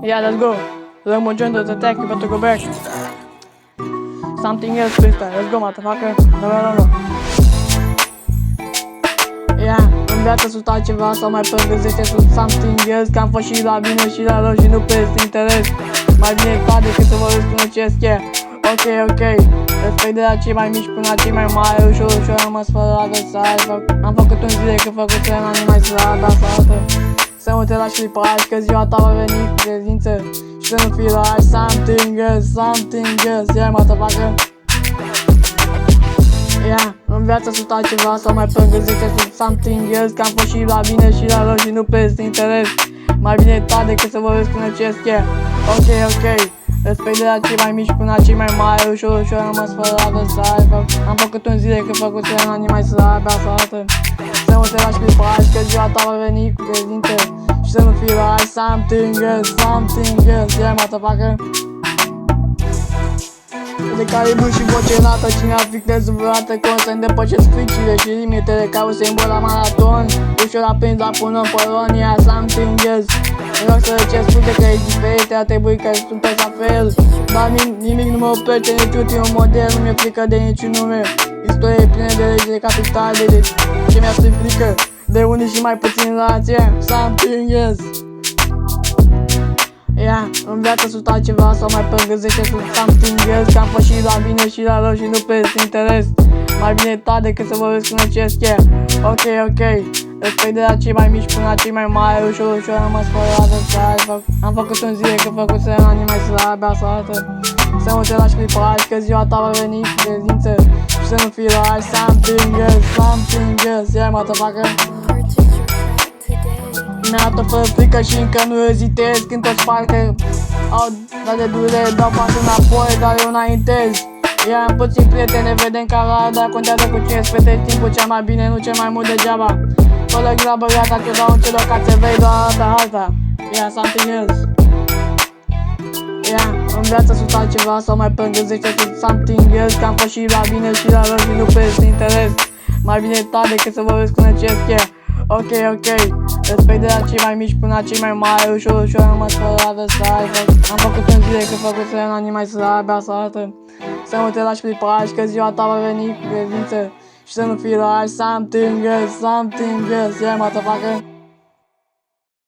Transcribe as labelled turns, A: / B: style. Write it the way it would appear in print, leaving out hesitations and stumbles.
A: Yeah, let's go. Look more genders attack, you about to go back. Something else, freestyle. Let's go, motherfucker. No. Yeah, în viață sunt altceva sau mai pregătește sunt something else. Că am fost și la bine și la rău și nu prest interes. Mai bine ta decât să vorbesc până ce yeah. Ok. Respect de la cei mai mici până la cei mai mari. Ușor am rămas fără adversari. Am făcut un zile că făcut să n-am mai să la saltă. Să nu te lași clipași că ziua ta va veni cu credință. Și să nu fii lași something else. Yeah, motherfucker. Yeah, în viață sunt altceva sau mai pregătește sunt something else. Că am fost și la bine și la rău și nu prest interes. Mai bine ta decât să vorbesc până ce yeah. Ok. Respect de la cei mai mici până la cei mai mari. Ușor am rămas fără adversari. Am făcut un zile că făcut să n-am mai să abia saltă. Să nu te lași clipași că ziua ta va veni cu credință. Și să nu fii lași something else. Yeah, motherfucker. De calibu și voce înaltă, cine ar fi crezut vreodată că o să-mi depășesc fricile și limitele ca un simbol la maraton. Ușor aprins la până în Polonia, something else. În loc să le cer scuze că ești diferit, ar trebui că sunteți la fel. Dar nimic nu mă oprește, nici ultimul model, nu mi-e frică de niciun nume. Istorie plină de legi de capitale, de ce mi-a fi frică de unii și mai puțin la alții, something else. Yeah, în viață sunt altceva sau mai pregătește sunt something else. Că am fost și la bine și la rău și nu prest interes. Mai bine ta decât să vorbesc până ce yeah. Ok. Respect de la cei mai mici până la cei mai mari. Ușor am rămas fără adversari. Am făcut un zile că făcut să n-am mai să abia saltă. Să nu te lași clipași că ziua ta va veni cu credință. Și să nu fii lași something else. Yeah, motherfucker. Mi-a tot fără frică și încă nu ezitez. Când toți parcă au dat de durere, dau pas înapoi, dar eu înaintez. Am puțin prieteni, ne vedem ca rar, dar contează cu cine îți petreci timpul cel mai bine, nu cel mai mult degeaba. Fără grabă, gata, te dau un celor ca să vei doar alta. Something else. În viață sunt altceva sau mai pregătește sunt something else. Că am fost și la bine și la rău și nu prest interes. Mai bine ta decât să vorbesc până ce yeah. Ok. Respect de la cei mai mici până la cei mai mari. Ușor am rămas fără adversari. Am făcut un zile că făcut să n-am mai să abia saltă. Să nu te lași clipași că ziua ta va veni cu credință. Și să nu fii lași something else. Yeah, motherfucker.